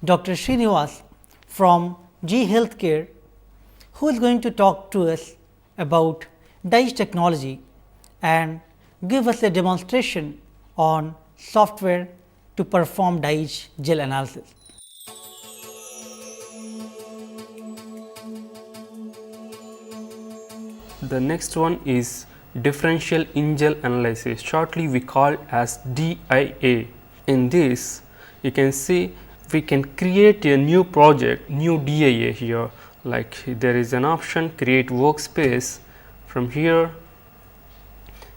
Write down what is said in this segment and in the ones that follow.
Dr. Srinivas from G Healthcare, who is going to talk to us about DIGE technology and give us a demonstration on software to perform DIGE gel analysis. The next one is differential in-gel analysis, shortly we call as DIA. In this, you can see we can create a new project, new DIA here, like there is an option create workspace. From here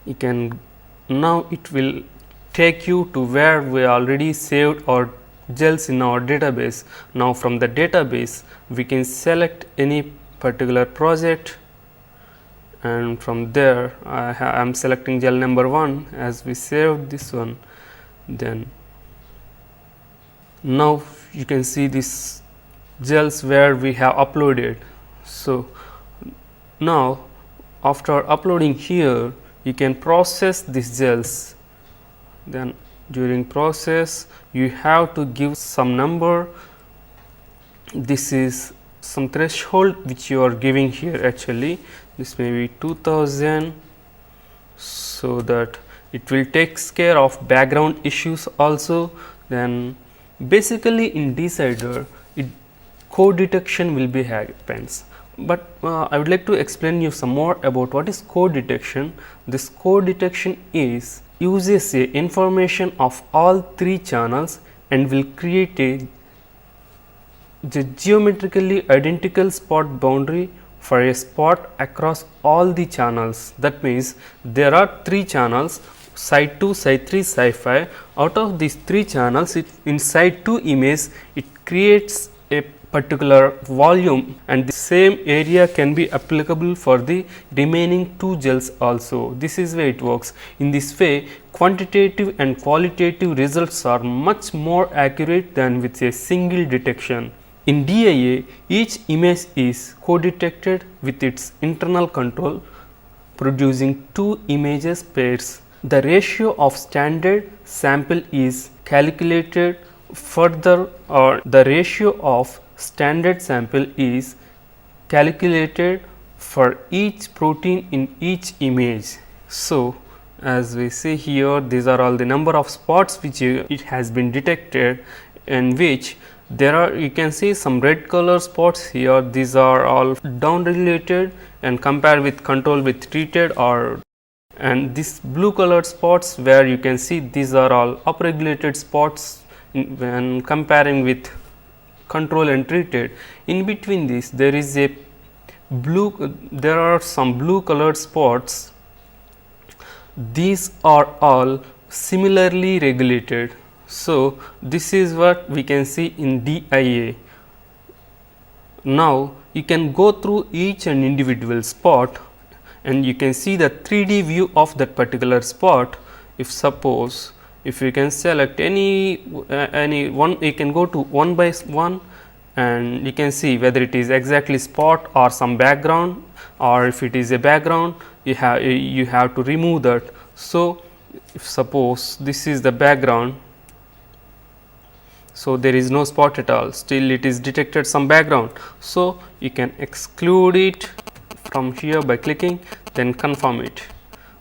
you can, now it will take you to where we already saved our gels in our database. Now from the database we can select any particular project, and from there I am selecting gel number 1 as we saved this one. Then now you can see this gels where we have uploaded. So now after uploading here you can process these gels. Then during process you have to give some number. This is some threshold which you are giving here. Actually this may be 2000, so that it will takes care of background issues also. Then basically in decider code detection will be happens, but I would like to explain you some more about what is code detection. This code detection is uses a information of all 3 channels and will create a geometrically identical spot boundary for a spot across all the channels. That means there are 3 channels, side 2, side 3, side 5. Out of these 3 channels, in side 2 image it creates a particular volume, and the same area can be applicable for the remaining 2 gels also. This is way it works. In this way, quantitative and qualitative results are much more accurate than with a single detection. In DIA, each image is co-detected with its internal control, producing 2 images pairs. The ratio of standard sample is calculated further, or the ratio of standard sample is calculated for each protein in each image. So as we see here, these are all the number of spots which it has been detected, in which there are, you can see some red color spots here. These are all down regulated and compared with control with treated, or and these blue colored spots where you can see these are all upregulated spots when comparing with control and treated. In between this there is a blue, there are some blue colored spots. These are all similarly regulated. So this is what we can see in DIA. Now you can go through each and individual spot and you can see the 3D view of that particular spot. If suppose if you can select any one, you can go to one by one and you can see whether it is exactly spot or some background, or if it is a background you have to remove that. So if suppose this is the background, so there is no spot at all, still it is detected some background. So you can exclude it from here by clicking, then confirm it.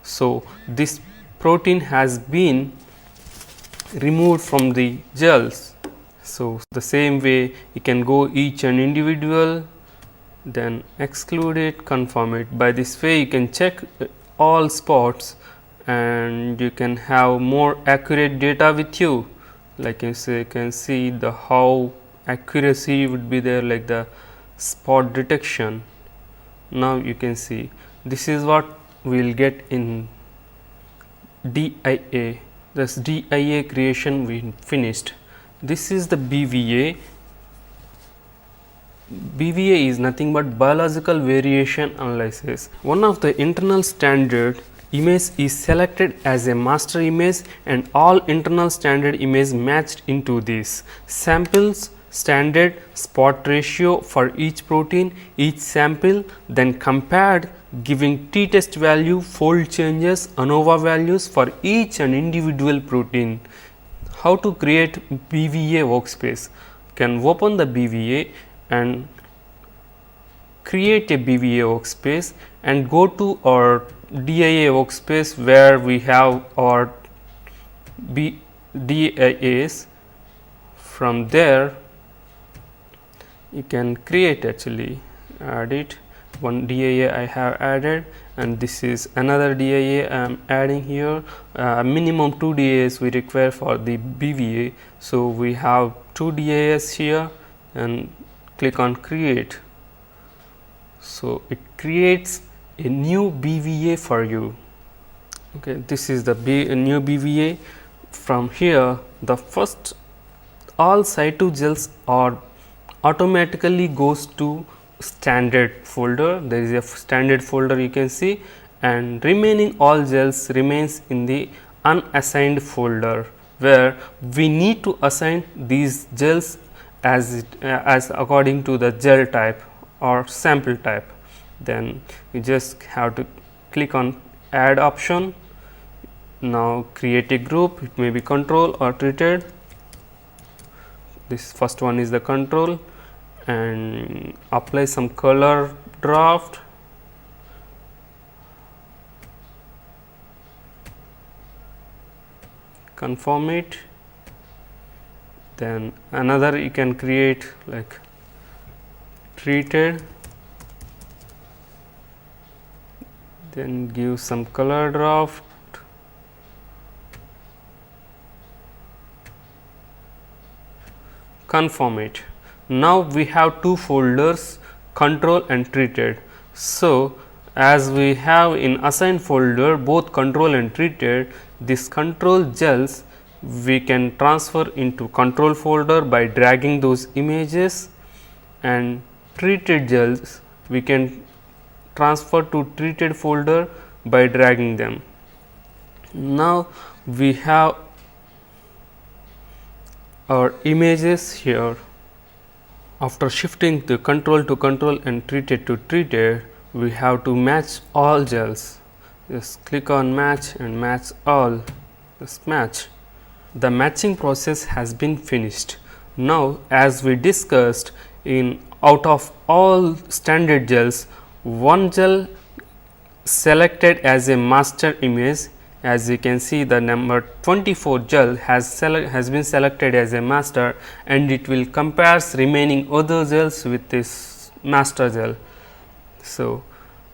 So this protein has been removed from the gels. So the same way you can go each and individual, then exclude it, confirm it. By this way you can check all spots and you can have more accurate data with you. Like you can see the how accuracy would be there, like the spot detection. Now you can see this is what we will get in DIA. This DIA creation we finished. This is the BVA. BVA is nothing but biological variation analysis. One of the internal standard image is selected as a master image and all internal standard image matched into this. Samples standard spot ratio for each protein, each sample, then compared giving t-test value, fold changes, ANOVA values for each and individual protein. How to create BVA workspace? can open the BVA and create a BVA workspace and go to our DIA workspace where we have our DIAs. From there you can create, actually add it. One DIA I have added, and this is another DIA I am adding here. Minimum 2 DIAs we require for the BVA. So, we have 2 DIAs here and click on create. So, it creates a new BVA for you. Okay, this is the new BVA. From here, the first all cytogels are automatically goes to standard folder. There is a standard folder you can see, and remaining all gels remains in the unassigned folder, where we need to assign these gels as according to the gel type or sample type. Then you just have to click on add option. Now create a group, it may be control or treated. This first one is the control, and apply some color draft. Confirm it. Then another you can create like treated, then give some color draft. Confirm it. Now we have two folders, control and treated. So, as we have in assigned folder both control and treated, this control gels we can transfer into control folder by dragging those images, and treated gels we can transfer to treated folder by dragging them. Now we have our images here. After shifting the control to control and treated to treated, we have to match all gels. Just click on match and match all. Just match. The matching process has been finished. Now, as we discussed, in out of all standard gels, one gel selected as a master image. As you can see, the number 24 gel has been selected as a master, and it will compares remaining other gels with this master gel. So,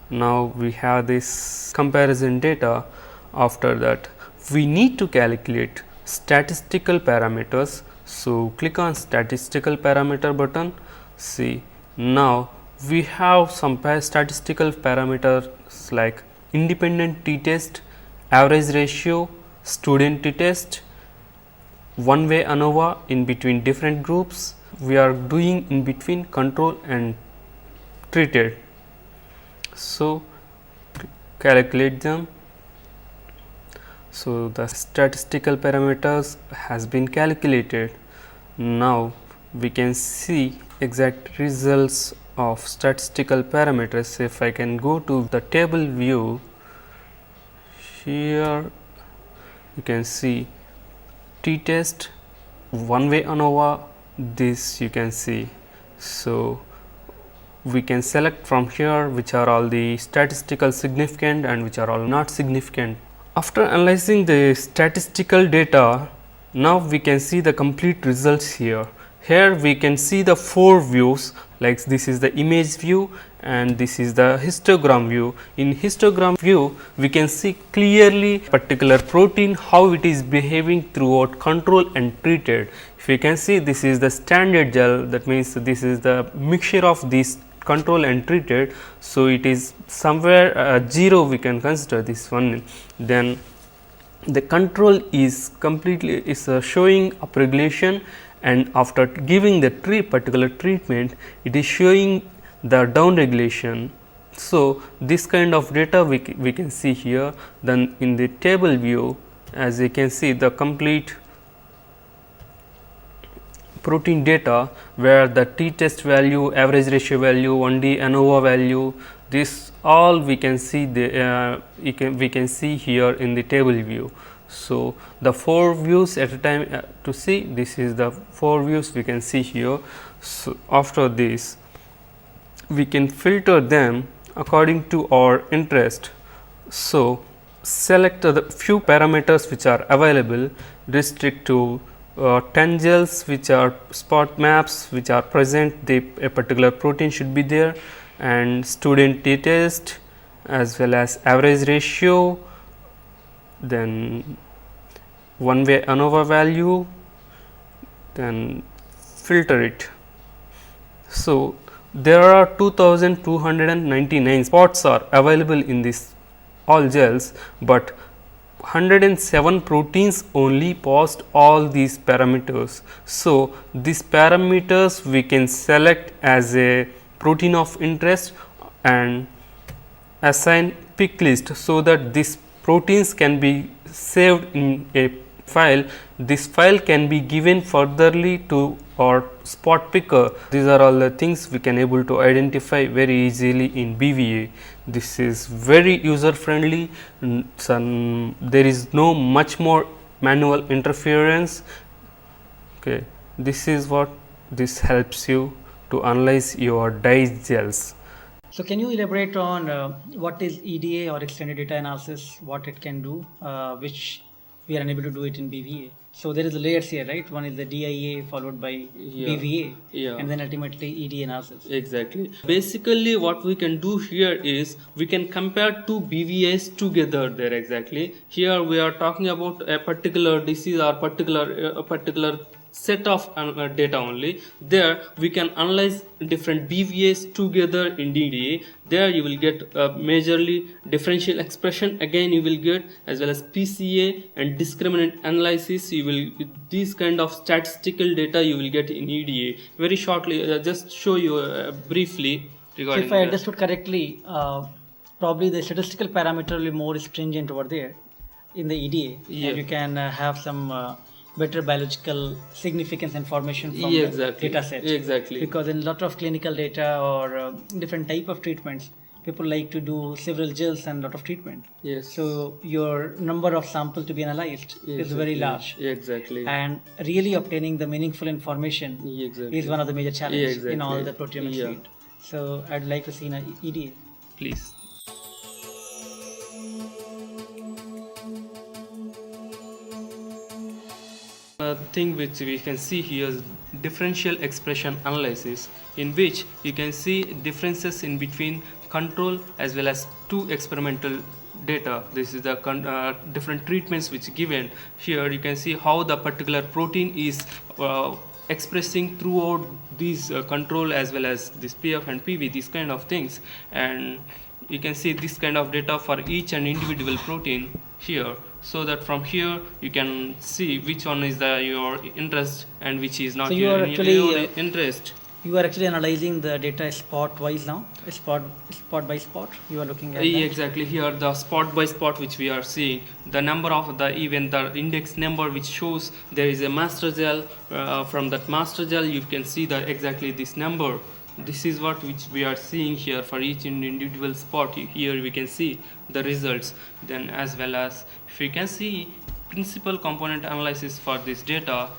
now we have this comparison data. After that, we need to calculate statistical parameters. So, click on statistical parameter button. See, now we have some statistical parameters like independent t-test, average ratio, student t-test, one-way ANOVA in between different groups. We are doing in between control and treated. So, calculate them. So, the statistical parameters has been calculated. Now, we can see exact results of statistical parameters. If I can go to the table view, here you can see t-test, one-way ANOVA, this you can see. So, we can select from here which are all the statistical significant and which are all not significant. After analyzing the statistical data, now we can see the complete results here. Here we can see the 4 views, like this is the image view and this is the histogram view. In histogram view, we can see clearly particular protein how it is behaving throughout control and treated. If you can see, this is the standard gel, that means this is the mixture of these control and treated. So, it is somewhere 0 we can consider this one. Then the control is completely showing upregulation, and after giving the particular treatment, it is showing the down regulation. So, this kind of data we can see here. Then in the table view, as you can see the complete protein data, where the t-test value, average ratio value, 1D ANOVA value, this all we can see we can see here in the table view. So, the 4 views at a time to see, this is the 4 views we can see here. So, after this we can filter them according to our interest. So, select the few parameters which are available, restrict to tangles which are spot maps which are present, a particular protein should be there, and student t-test as well as average ratio, then one way ANOVA value, then filter it. So, there are 2299 spots are available in this all gels, but 107 proteins only passed all these parameters. So, these parameters we can select as a protein of interest and assign pick list, so that these proteins can be saved in a file. This file can be given furtherly to our spot picker. These are all the things we can able to identify very easily in BVA. This is very user friendly. There is no much more manual interference. Okay, this is what this helps you to analyze your DIGE gels. So, can you elaborate on what is EDA or extended data analysis, what it can do, which we are unable to do it in BVA? So, there is the layers here, right? One is the DIA followed by BVA, and then ultimately EDA analysis. Exactly. Basically, what we can do here is we can compare two BVAs together there. Exactly. Here we are talking about a particular disease or a particular set of data only. There we can analyze different BVAs together in DDA. There you will get majorly differential expression, again you will get, as well as PCA and discriminant analysis. You will, these kind of statistical data you will get in EDA. Very shortly, just show you briefly regarding. So if I understood correctly, probably the statistical parameter will be more stringent over there in the EDA, and you can have some better biological significance information from the data set. Exactly. Because in a lot of clinical data or different type of treatments, people like to do several gels and lot of treatment. Yes. So your number of sample to be analyzed is very large. Exactly. And really obtaining the meaningful information is one of the major challenges in all the proteomics field. So I'd like to see an EDA. Please. Thing which we can see here is differential expression analysis, in which you can see differences in between control as well as two experimental data. This is the different treatments which given. Here you can see how the particular protein is expressing throughout these control as well as this PF and PV, these kind of things, and you can see this kind of data for each and individual protein here, so that from here you can see which one is your interest and which is not your interest. You are actually analyzing the data spot wise now, spot by spot. You are looking at that. Exactly. Here the spot by spot which we are seeing, the number of the index number which shows there is a master gel. From that master gel you can see that exactly this number. This is what which we are seeing here for each individual spot. Here we can see the results. Then as well as if we can see principal component analysis for this data.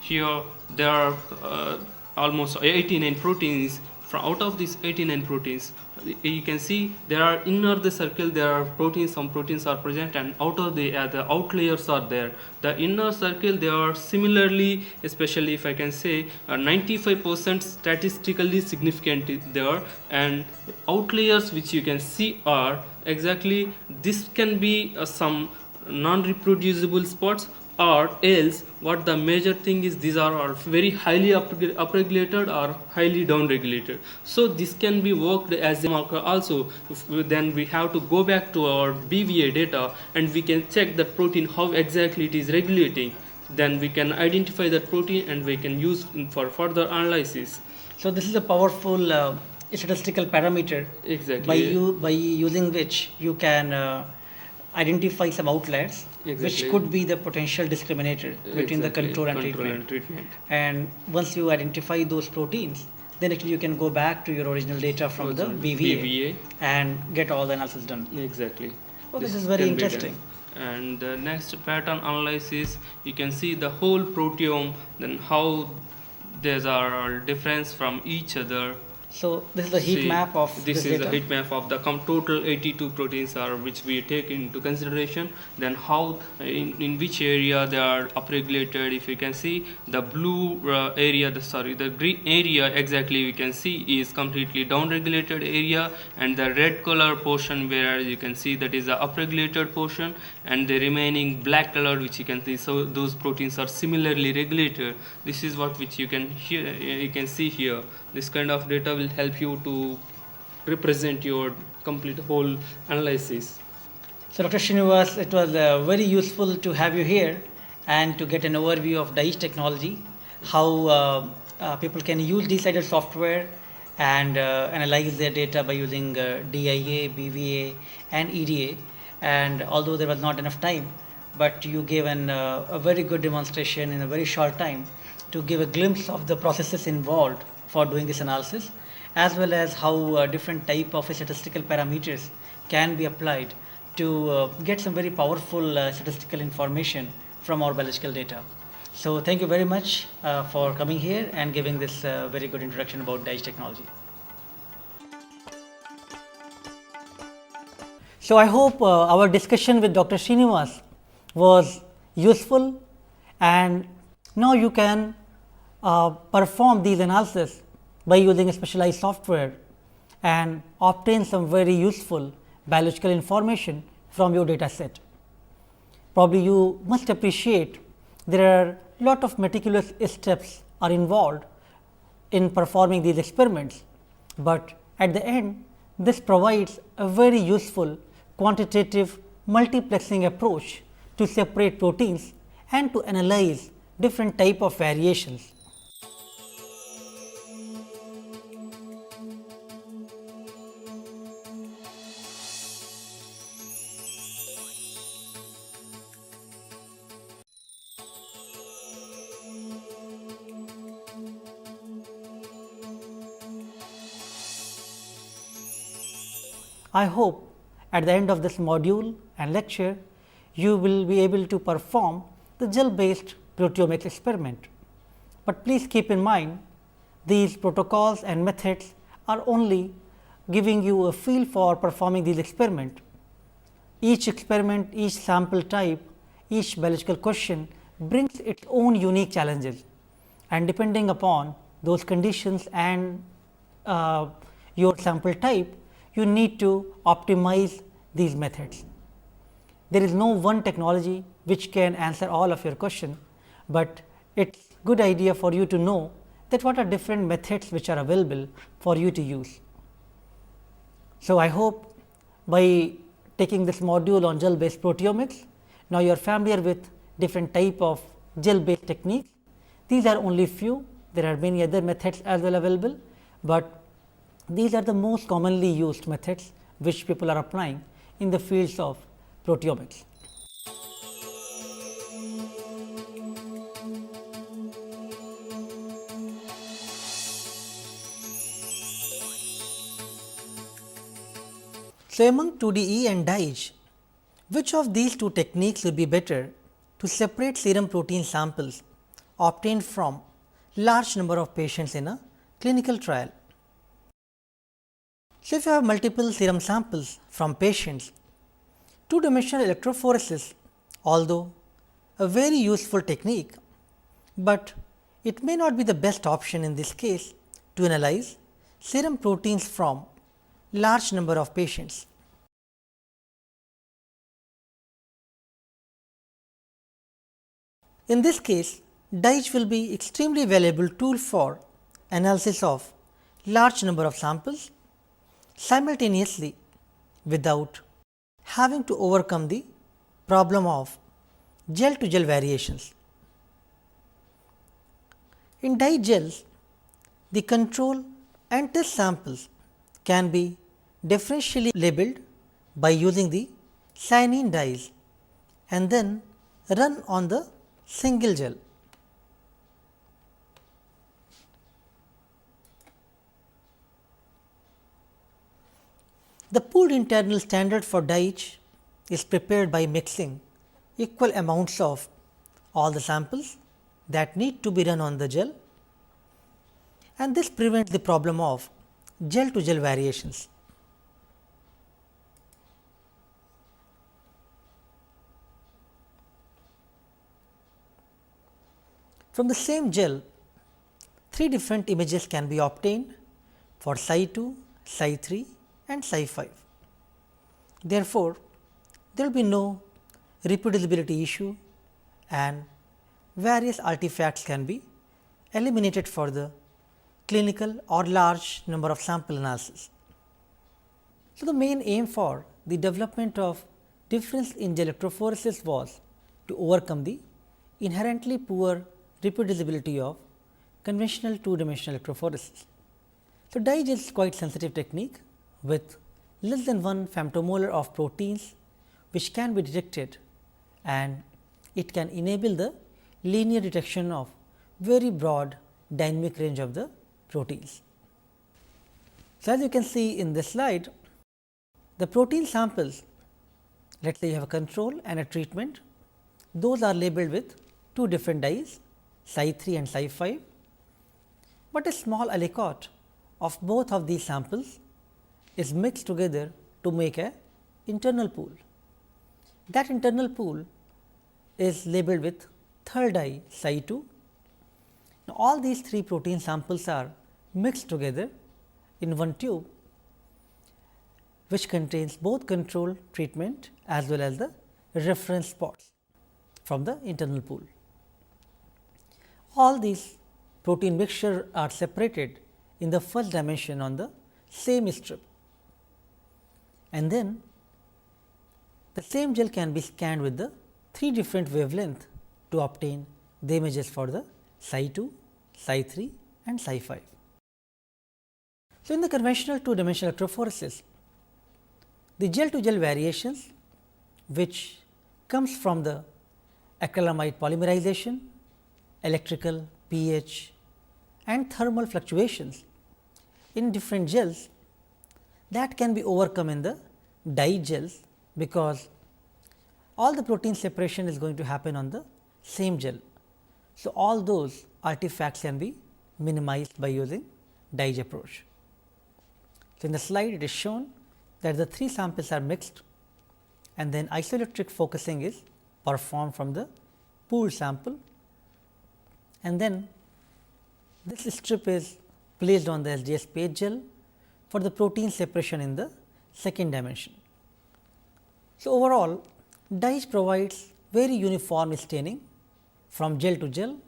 Here there are almost 89 proteins. From out of these 89 proteins, you can see there are inner the circle there are proteins, some proteins are present, and outer the outliers are there. The inner circle they are similarly, especially if I can say 95% statistically significant there, and outliers which you can see are exactly this can be some non-reproducible spots, or else what the major thing is these are very highly upregulated or highly downregulated. So this can be worked as a marker also. Then we have to go back to our BVA data and we can check that protein how exactly it is regulating. Then we can identify that protein and we can use for further analysis. So this is a powerful statistical parameter. Exactly. By using which you can identify some outliers, which could be the potential discriminator between the control and treatment. And once you identify those proteins, then actually you can go back to your original data from the BVA, and get all the analysis done. Exactly. Oh, this is very can be done. interesting. And the next pattern analysis, you can see the whole proteome, then how there's are difference from each other. So this is the heat See, map of this is data. the heat map of the total 82 proteins are which we take into consideration. Then how in which area they are upregulated. If you can see the blue area, the green area exactly we can see is completely downregulated area, and the red color portion where you can see that is the upregulated portion, and the remaining black color which you can see. So those proteins are similarly regulated. This is what which you can see here. This kind of data will help you to represent your complete whole analysis. So Dr. Srinivas, it was very useful to have you here and to get an overview of DIGE technology, how people can use decided software and analyze their data by using DIA, BVA and EDA. And although there was not enough time, but you gave a very good demonstration in a very short time to give a glimpse of the processes involved for doing this analysis, as well as how different type of statistical parameters can be applied to get some very powerful statistical information from our biological data. So thank you very much for coming here and giving this very good introduction about DIGE technology. So I hope our discussion with Dr. Srinivas was useful, and now you can perform these analysis by using a specialized software and obtain some very useful biological information from your data set. Probably you must appreciate there are lot of meticulous steps are involved in performing these experiments, but at the end this provides a very useful quantitative multiplexing approach to separate proteins and to analyze different type of variations. I hope at the end of this module and lecture, you will be able to perform the gel based proteomics experiment. But please keep in mind, these protocols and methods are only giving you a feel for performing these experiments. Each experiment, each sample type, each biological question brings its own unique challenges, and depending upon those conditions and your sample type, you need to optimize these methods. There is no one technology which can answer all of your question, but it is good idea for you to know that what are different methods which are available for you to use. So, I hope by taking this module on gel based proteomics, now you are familiar with different type of gel based techniques. These are only few, there are many other methods as well available, but these are the most commonly used methods which people are applying in the fields of proteomics. So, among 2DE and DIGE, which of these two techniques will be better to separate serum protein samples obtained from large number of patients in a clinical trial? So, if you have multiple serum samples from patients, two-dimensional electrophoresis, although a very useful technique, but it may not be the best option in this case to analyze serum proteins from large number of patients. In this case, DIGE will be extremely valuable tool for analysis of large number of samples simultaneously without having to overcome the problem of gel to gel variations. In DIGE gels, the control and test samples can be differentially labeled by using the cyanine dyes and then run on the single gel. The pooled internal standard for DIGE is prepared by mixing equal amounts of all the samples that need to be run on the gel, and this prevents the problem of gel to gel variations. From the same gel, 3 different images can be obtained for psi 2, psi 3 and psi 5. Therefore, there will be no reproducibility issue and various artifacts can be eliminated for the clinical or large number of sample analysis. So, the main aim for the development of difference in gel electrophoresis was to overcome the inherently poor reproducibility of conventional 2-dimensional electrophoresis. So, DIGE is quite sensitive technique with less than 1 femtomolar of proteins which can be detected, and it can enable the linear detection of very broad dynamic range of the proteins. So, as you can see in this slide, the protein samples, let us say you have a control and a treatment, those are labeled with 2 different dyes psi 3 and psi 5, but a small aliquot of both of these samples is mixed together to make a internal pool. That internal pool is labeled with third dye psi 2. Now, all these 3 protein samples are mixed together in one tube, which contains both control treatment as well as the reference spots from the internal pool. All these protein mixture are separated in the first dimension on the same strip, and then the same gel can be scanned with the 3 different wavelength to obtain the images for the psi 2, psi 3 and psi 5. So, in the conventional 2-dimensional electrophoresis, the gel to gel variations which comes from the acrylamide polymerization, electrical, pH and thermal fluctuations in different gels, that can be overcome in the DIGE gels, because all the protein separation is going to happen on the same gel. So, all those artifacts can be minimized by using DIGE approach. So, in the slide it is shown that the 3 samples are mixed and then isoelectric focusing is performed from the pooled sample, and then this strip is placed on the SGS page gel for the protein separation in the second dimension. So, overall DIGE provides very uniform staining from gel to gel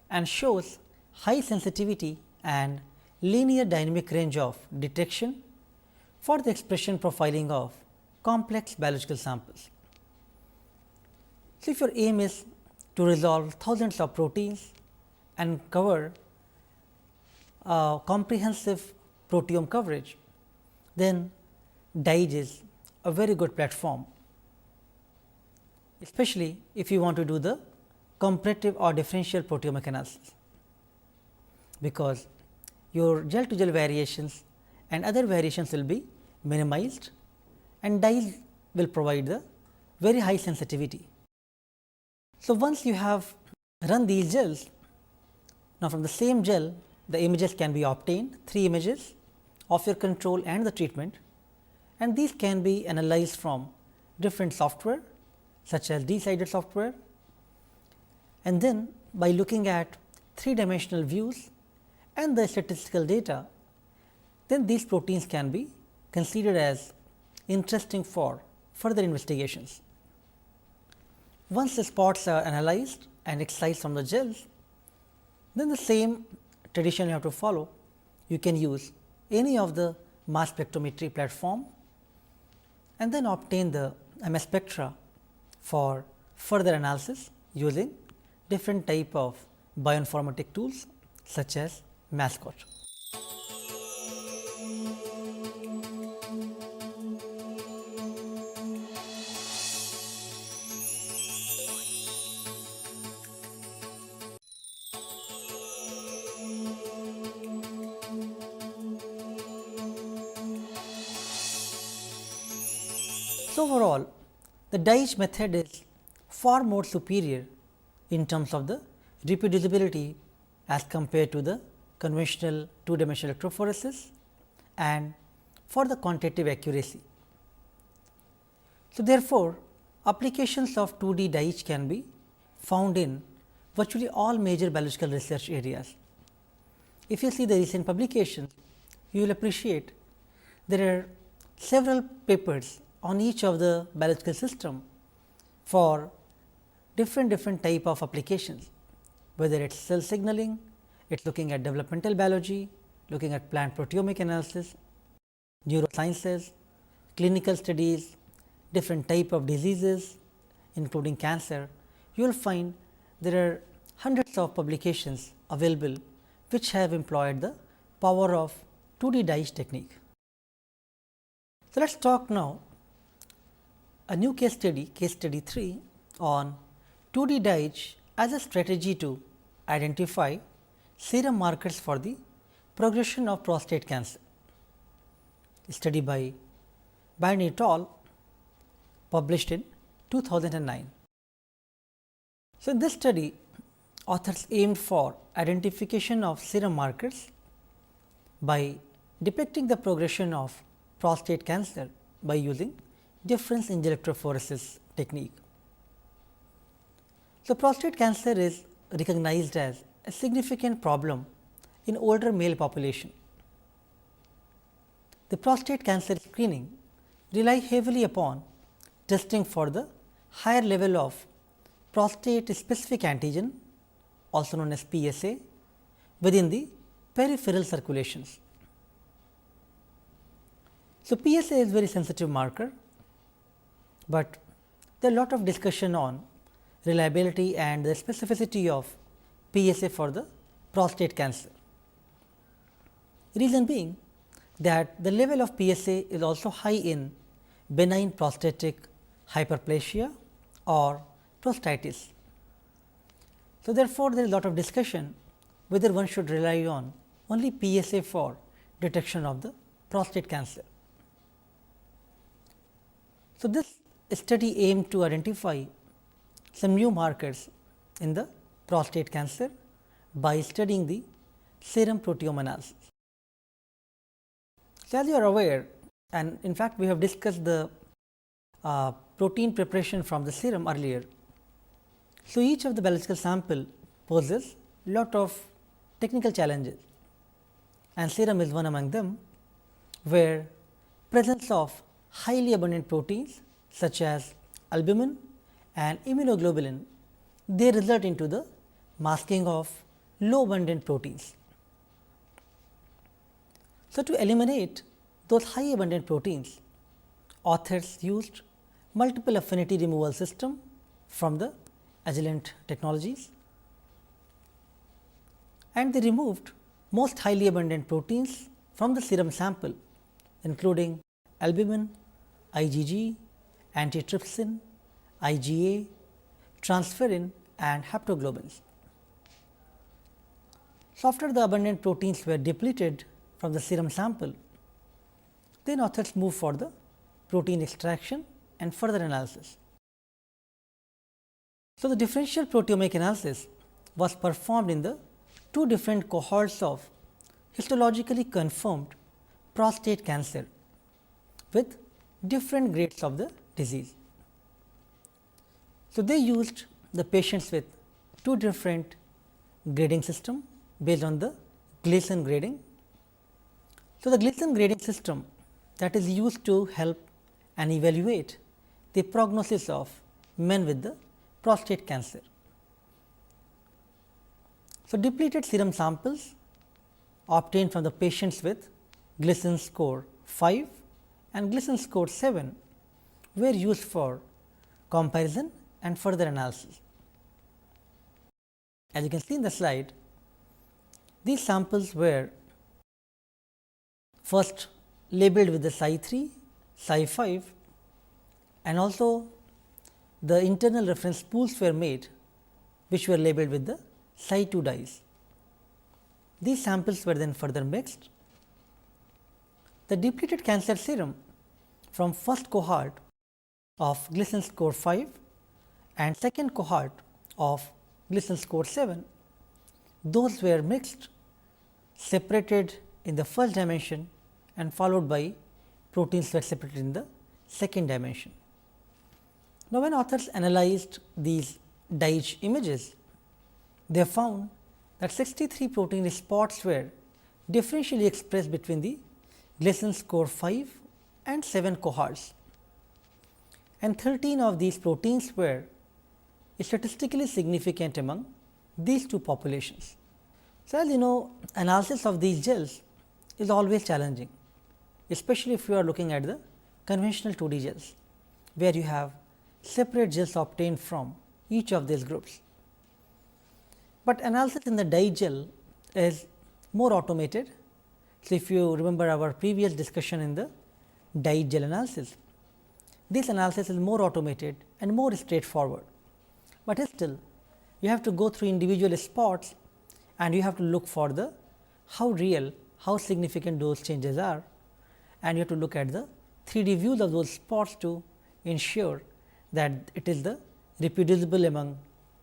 and shows high sensitivity and linear dynamic range of detection for the expression profiling of complex biological samples. So, if your aim is to resolve thousands of proteins and cover comprehensive proteome coverage, then DIGE is a very good platform, especially if you want to do the comparative or differential proteomic analysis, because your gel to gel variations and other variations will be minimized and DIGE will provide the very high sensitivity. So, once you have run these gels, now from the same gel the images can be obtained, 3 images of your control and the treatment, and these can be analyzed from different software such as DCIDER software, and then by looking at 3-dimensional views and the statistical data, then these proteins can be considered as interesting for further investigations. Once the spots are analyzed and excised from the gels, then the same tradition you have to follow. You can use any of the mass spectrometry platform and then obtain the MS spectra for further analysis using different type of bioinformatic tools such as MASCOT. So, overall the DIGE method is far more superior in terms of the reproducibility as compared to the conventional 2-dimensional electrophoresis and for the quantitative accuracy. So, therefore, applications of 2D-DIGE can be found in virtually all major biological research areas. If you see the recent publications, you will appreciate there are several papers on each of the biological system for different type of applications, whether it is cell signaling, it is looking at developmental biology, looking at plant proteomic analysis, neurosciences, clinical studies, different type of diseases including cancer. You will find there are hundreds of publications available which have employed the power of 2D-DIGE technique. So, let us talk now a new case study 3 on 2D-DIGE as a strategy to identify serum markers for the progression of prostate cancer. A study by Barney et al. Published in 2009. So, in this study authors aimed for identification of serum markers by depicting the progression of prostate cancer by using difference in electrophoresis technique. So, prostate cancer is recognized as a significant problem in older male population. The prostate cancer screening rely heavily upon testing for the higher level of prostate specific antigen, also known as PSA, within the peripheral circulations. So, PSA is very sensitive marker, but there are lot of discussion on reliability and the specificity of PSA for the prostate cancer. Reason being that the level of PSA is also high in benign prostatic hyperplasia or prostatitis. So, therefore, there is a lot of discussion whether one should rely on only PSA for detection of the prostate cancer. So, this study aimed to identify some new markers in the prostate cancer by studying the serum proteome analysis. So, as you are aware, and in fact, we have discussed the protein preparation from the serum earlier. So, each of the biological sample poses lot of technical challenges, and serum is one among them, where presence of highly abundant proteins such as albumin and immunoglobulin, they result into the masking of low abundant proteins. So, to eliminate those high abundant proteins, authors used multiple affinity removal system from the Agilent technologies, and they removed most highly abundant proteins from the serum sample, including albumin, IgG, antitrypsin, IgA, transferrin and haptoglobins. So, after the abundant proteins were depleted from the serum sample, then authors moved for the protein extraction and further analysis. So, the differential proteomic analysis was performed in the two different cohorts of histologically confirmed prostate cancer with different grades of the disease. So, they used the patients with two different grading system based on the Gleason grading. So, the Gleason grading system that is used to help and evaluate the prognosis of men with the prostate cancer. So, depleted serum samples obtained from the patients with Gleason score 5 and Gleason score 7 were used for comparison and further analysis. As you can see in the slide, these samples were first labeled with the Psi 3, Psi 5 and also the internal reference pools were made, which were labeled with the Psi 2 dyes. These samples were then further mixed. The depleted cancer serum from first cohort of Gleason score 5 and second cohort of Gleason score 7, those were mixed, separated in the first dimension and followed by proteins were separated in the second dimension. Now, when authors analyzed these DIGE images, they found that 63 protein spots were differentially expressed between the Gleason score 5 and 7 cohorts, and 13 of these proteins were statistically significant among these two populations. So, as you know, analysis of these gels is always challenging, especially if you are looking at the conventional 2D gels, where you have separate gels obtained from each of these groups. But analysis in the DIGE gel is more automated. So, if you remember our previous discussion in the DIGE gel analysis, this analysis is more automated and more straightforward, but still you have to go through individual spots and you have to look for the how real, how significant those changes are, and you have to look at the 3D views of those spots to ensure that it is the reproducible among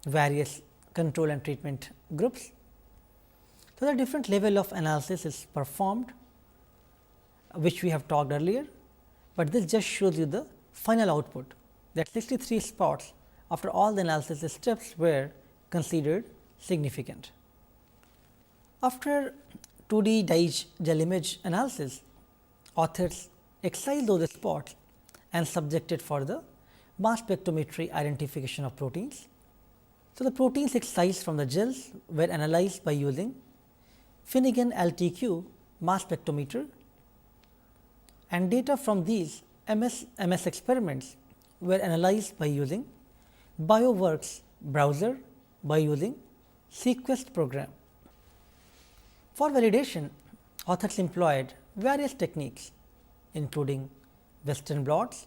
various control and treatment groups. So, the different level of analysis is performed, which we have talked earlier, but this just shows you the final output, that 63 spots after all the analysis steps were considered significant. After 2D-DIGE gel image analysis, authors excised those spots and subjected for the mass spectrometry identification of proteins. So, the proteins excised from the gels were analyzed by using Finnegan LTQ mass spectrometer, and data from these MS experiments were analyzed by using BioWorks browser by using Sequest program. For validation, authors employed various techniques including Western blots,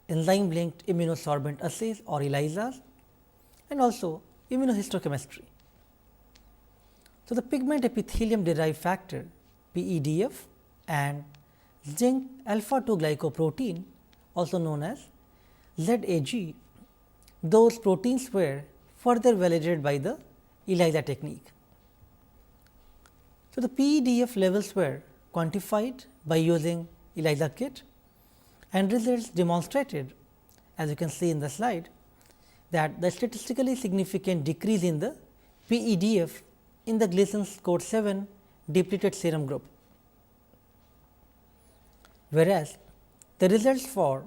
enzyme linked immunosorbent assays or ELISAs, and also immunohistochemistry. So, the pigment epithelium derived factor PEDF and zinc alpha 2 glycoprotein, also known as ZAG, those proteins were further validated by the ELISA technique. So, the PEDF levels were quantified by using ELISA kit, and results demonstrated, as you can see in the slide, that the statistically significant decrease in the PEDF in the Gleason score 7 depleted serum group, whereas the results for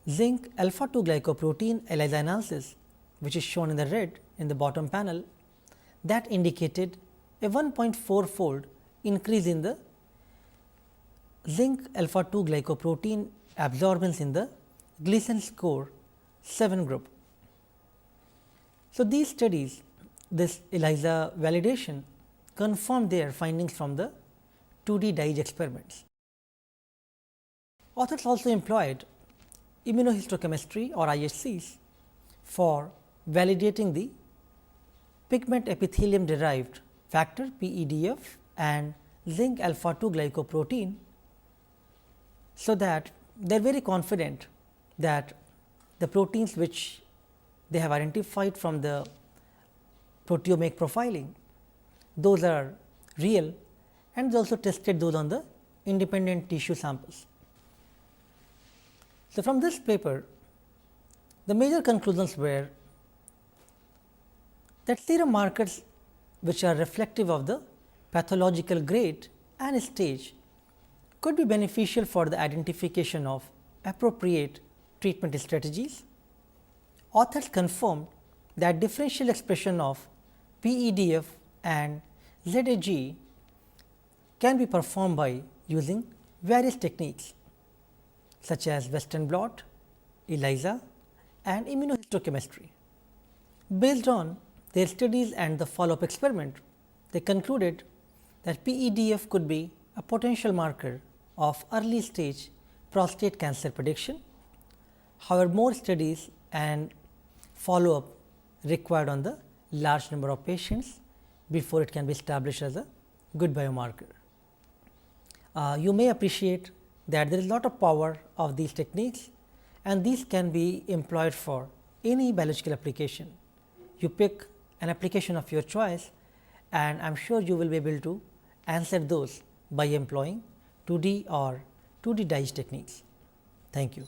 zinc alpha 2 glycoprotein ELISA analysis, which is shown in the red in the bottom panel, that indicated a 1.4-fold increase in the zinc alpha 2 glycoprotein absorbance in the Gleason score 7 group. So, these studies, this ELISA validation confirmed their findings from the 2D-DIGE experiments. Authors also employed immunohistochemistry or IHCs for validating the pigment epithelium derived factor PEDF and zinc alpha 2 glycoprotein, so that they are very confident that the proteins which they have identified from the proteomic profiling, those are real, and they also tested those on the independent tissue samples. So, from this paper, the major conclusions were that serum markers which are reflective of the pathological grade and stage could be beneficial for the identification of appropriate treatment strategies. Authors confirmed that differential expression of PEDF and ZAG can be performed by using various techniques such as Western blot, ELISA and immunohistochemistry. Based on their studies and the follow-up experiment, they concluded that PEDF could be a potential marker of early stage prostate cancer prediction. However, more studies and follow-up required on the large number of patients before it can be established as a good biomarker. You may appreciate that there is a lot of power of these techniques, and these can be employed for any biological application. You pick an application of your choice, and I am sure you will be able to answer those by employing 2D or 2D-DIGE techniques. Thank you.